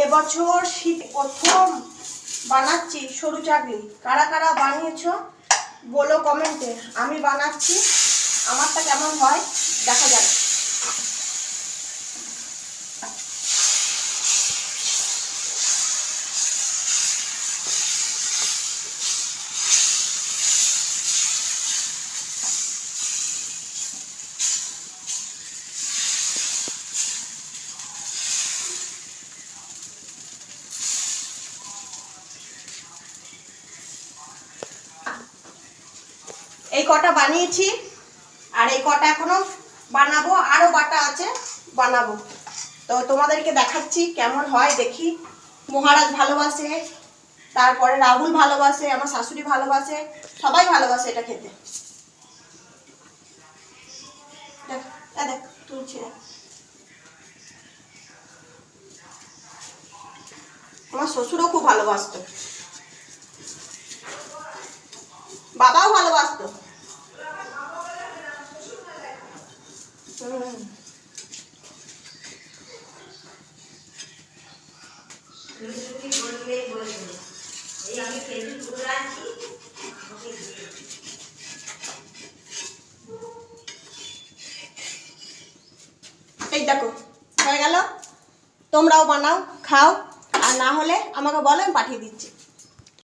এবছর শীত প্রথম বানাচ্ছি সরু চাকরি। কারা কারা বানিয়েছো বলো কমেন্টে। আমি বানাচ্ছি, আমারটা কেমন হয় দেখা যাক। এই কটা বানিয়েছি আর এই কটা এখনো বানাবো, আরো বাটা আছে বানাবো। তো তোমাদেরকে দেখাচ্ছি কেমন হয় দেখি। মহারাজ ভালোবাসে, তারপরে রাহুল ভালোবাসে, আমার শাশুড়ি ভালোবাসে, সবাই ভালোবাসে এটা খেতে। দেখ দেখ তুলছি, আমার শ্বশুরও খুব ভালোবাসতো, বাবাও ভালোবাসতো। এই দেখো হয়ে গেল, তোমরাও বানাও খাও, আর না হলে আমাকে বলো আমি পাঠিয়ে দিচ্ছি।